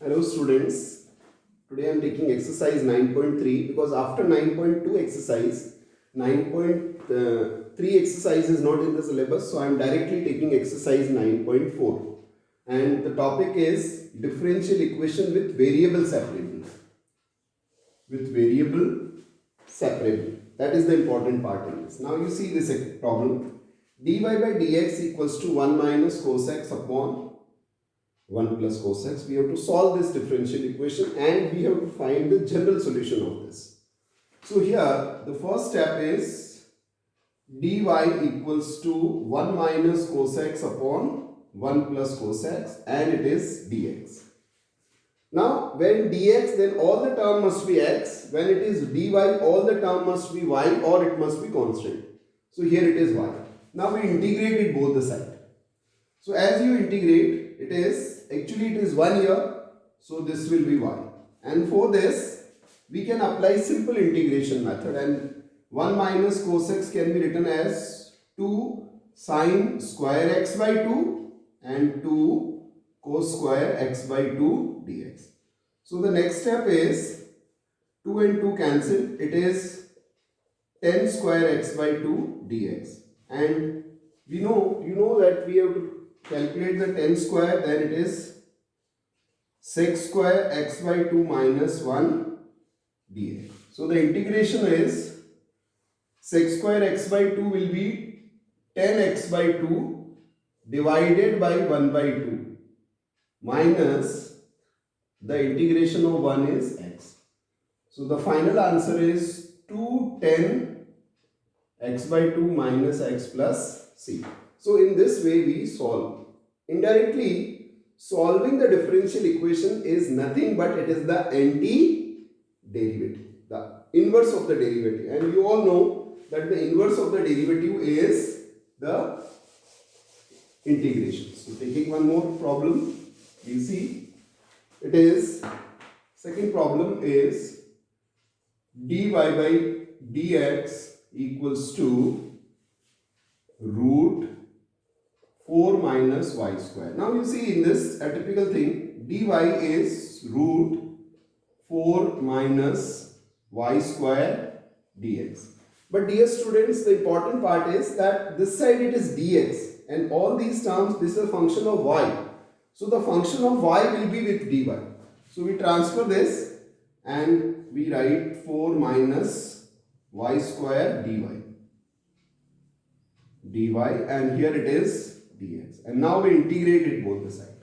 Hello students, today I am taking exercise 9.3 because after 9.2 exercise, 9.3 exercise is not in the syllabus, so I am directly taking exercise 9.4 and the topic is differential equation with variable separable. With variable separable. That is the important part in this. Now you see this problem. dy by dx equals to 1 minus cos x upon 1 plus cos x. We have to solve this differential equation and we have to find the general solution of this. So here the first step is dy equals to 1 minus cos x upon 1 plus cos x and it is dx. Now when dx, then all the term must be x. When it is dy, all the term must be y or it must be constant. So here it is y. Now we integrate it both the side. So as you integrate, it is 1 here. So this will be y. And for this, we can apply simple integration method. And 1 minus cos x can be written as 2 sine square x by 2 and 2 cos square x by 2 dx. So the next step is 2 and 2 cancel. It is 10 square x by 2 dx. And you know that we have to calculate the 10 square, then it is 6 square x by 2 minus 1 dx. So the integration is 6 square x by 2 will be 10x by 2 divided by 1 by 2 minus the integration of 1 is x. So the final answer is 210 x by 2 minus x plus c. So in this way we solve. Indirectly, solving the differential equation is nothing but it is the anti-derivative, the inverse of the derivative. And you all know that the inverse of the derivative is the integration. So taking one more problem, we see it is, second problem is dy by dx equals to root 4 minus y square. Now you see in this a typical thing, dy is root 4 minus y square dx. But dear students, the important part is that this side it is dx and all these terms, this is a function of y. So the function of y will be with dy. So we transfer this and we write 4 minus y square dy. And here it is dx. And now we integrate it both the side.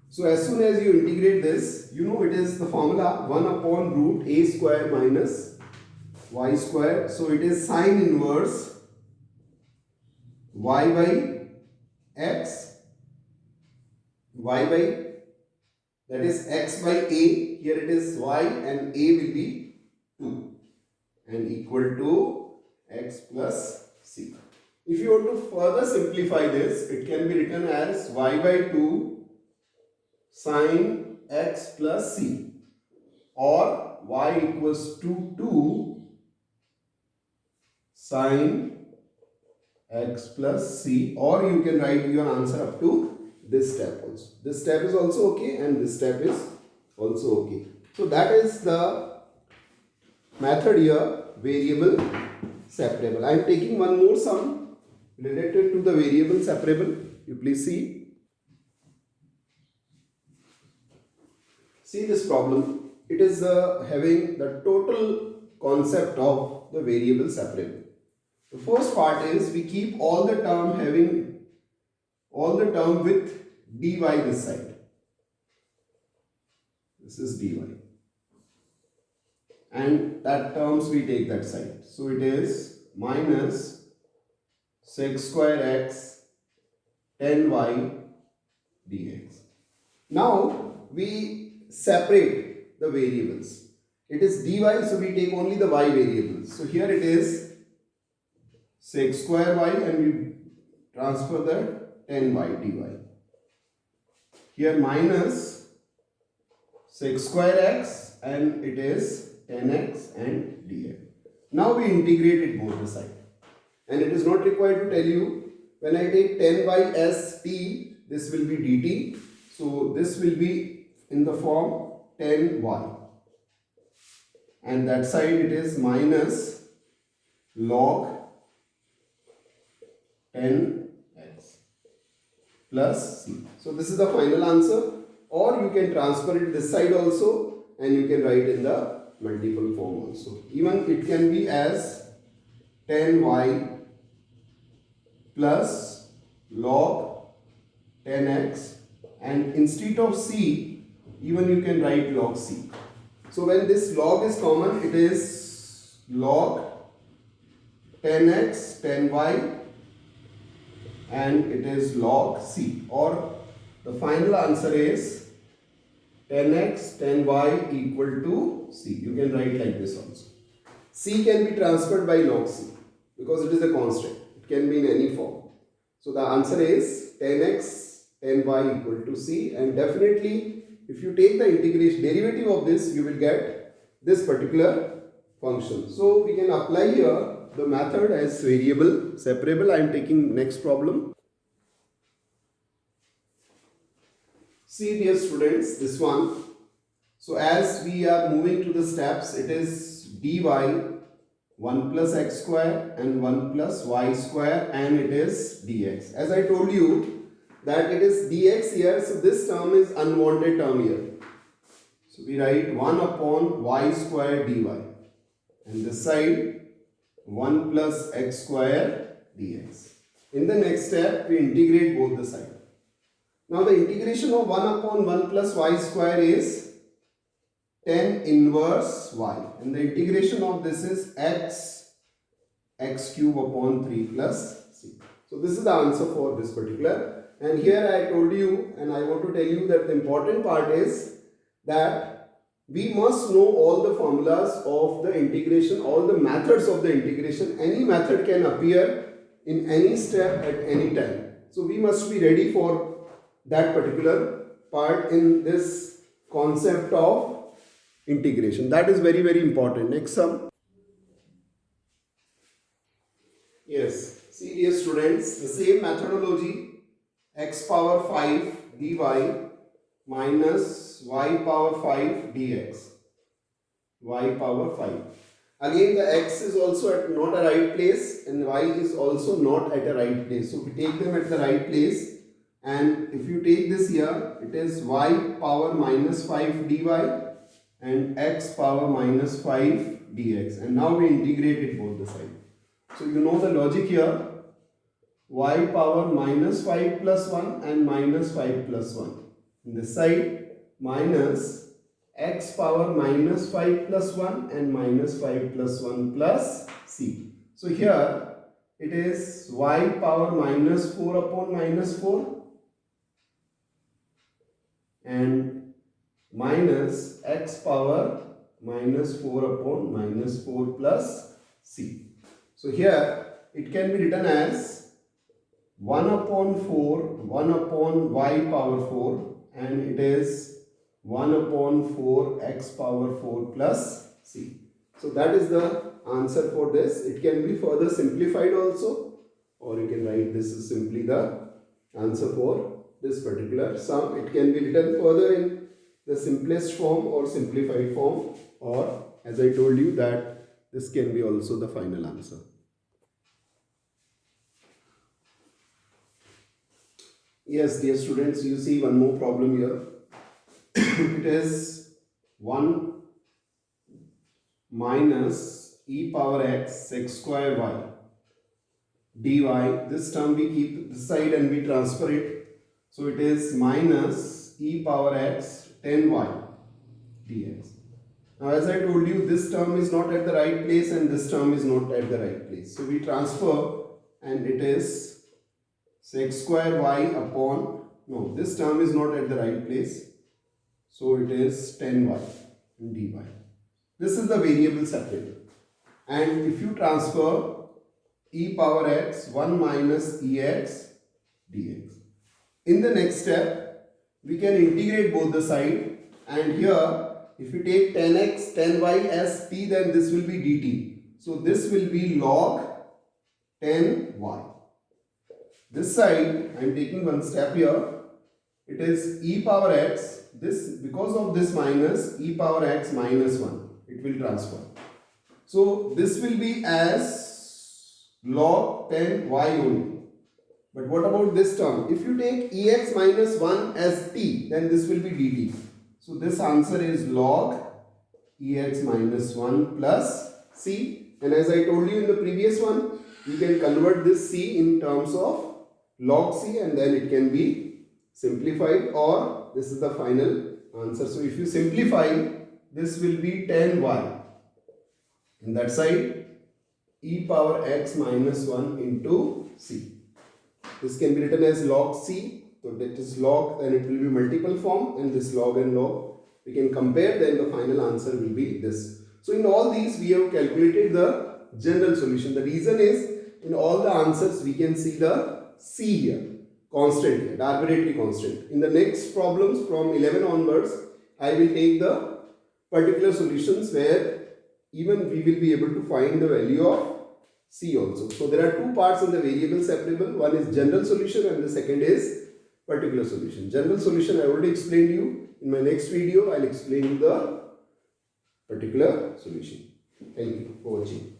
So as soon as you integrate this, you know it is the formula 1 upon root a square minus y square. So it is sine inverse y by x, that is x by a, here it is y and a will be 2 and equal to x plus c. If you want to further simplify this, it can be written as y by 2 sine x plus c or y equals to 2 sine x plus c, or you can write your answer up to this step also. This step is also okay and this step is also okay. So that is the method here, variable separable. I am taking one more sum related to the variable separable. You please see. See this problem. It is having the total concept of the variable separable. The first part is we keep all the term with dy this side. This is dy. And that terms we take that side. So it is minus 6 square x 10y dx. Now we separate the variables. It is dy, so we take only the y variables. So here it is 6 square y and we transfer the 10y dy. Here minus 6 square x and it is 10x and dx. Now we integrate it both the side. And it is not required to tell you, when I take 10y as t, this will be dt. So this will be in the form 10y, and that side it is minus log 10x plus c. So this is the final answer, or you can transfer it this side also and you can write in the multiple form also. Even it can be as 10y plus log 10x, and instead of c even you can write log c. So when this log is common, it is log 10x 10y and it is log c, or the final answer is 10x 10y equal to c. You can write like this also. C can be transferred by log c because it is a constant. It can be in any form. So the answer is 10x 10y equal to c, and definitely if you take the integration derivative of this, you will get this particular function. So we can apply here the method as variable separable. I am taking next problem. See dear students, this one. So as we are moving to the steps, it is dy 1 plus x square and 1 plus y square, and it is dx. As I told you that it is dx here, so this term is unwanted term here. So we write 1 upon y square dy, and this side 1 plus x square dx. In the next step, we integrate both the sides. Now the integration of 1 upon 1 plus y square is 10 inverse y, and the integration of this is x cube upon 3 plus c. So this is the answer for this particular, and here I told you and I want to tell you that the important part is that we must know all the formulas of the integration, all the methods of the integration. Any method can appear in any step at any time. So we must be ready for that particular part in this concept of integration. That is very, very important. Next sum. Yes, see dear students, the same methodology, x power 5 dy minus y power 5 dx. Y power 5. Again the x is also at not a right place and y is also not at a right place. So we take them at the right place, and if you take this here, it is y power minus 5 dy and x power minus 5 dx, and now we integrate it both the sides. So you know the logic here, y power minus 5 plus 1 and minus 5 plus 1. In this side minus x power minus 5 plus 1 and minus 5 plus 1 plus c. So here it is y power minus 4 upon minus 4 and minus x power minus 4 upon minus 4 plus c. So here it can be written as 1 upon 4, 1 upon y power 4, and it is 1 upon 4 x power 4 plus c. So that is the answer for this. It can be further simplified also, or you can write this is simply the answer for this particular sum. It can be written further in the simplest form or simplified form, or as I told you that this can be also the final answer. Yes dear students, you see one more problem here. It is 1 minus e power x square y dy. This term we keep this side and we transfer it. So it is minus e power x 10y dx. Now as I told you, this term is not at the right place and this term is not at the right place. So we transfer and it is sec square y upon, no, this term is not at the right place. So it is 10y dy. This is the variable separator. And if you transfer e power x 1 minus ex dx. In the next step, we can integrate both the side, and here if you take 10x 10y as t, then this will be dt. So this will be log 10y. This side I am taking one step here. it is e power x, this because of this minus e power x minus 1, it will transform. So this will be as log 10y only. But what about this term? If you take ex minus 1 as t, then this will be dt. So this answer is log ex minus 1 plus c. And as I told you in the previous one, you can convert this c in terms of log c and then it can be simplified, or this is the final answer. So if you simplify, this will be 10y. In that side, e power x minus 1 into c. This can be written as log c. So that is log, and it will be multiple form, and this log and log we can compare, then the final answer will be this. So in all these we have calculated the general solution. The reason is in all the answers we can see the c here, constant here, the arbitrary constant. In the next problems from 11 onwards, I will take the particular solutions where even we will be able to find the value of c also. So there are two parts in the variable separable. One is general solution and the second is particular solution. General solution I already explained you. In my next video, I will explain you the particular solution. Thank you for watching.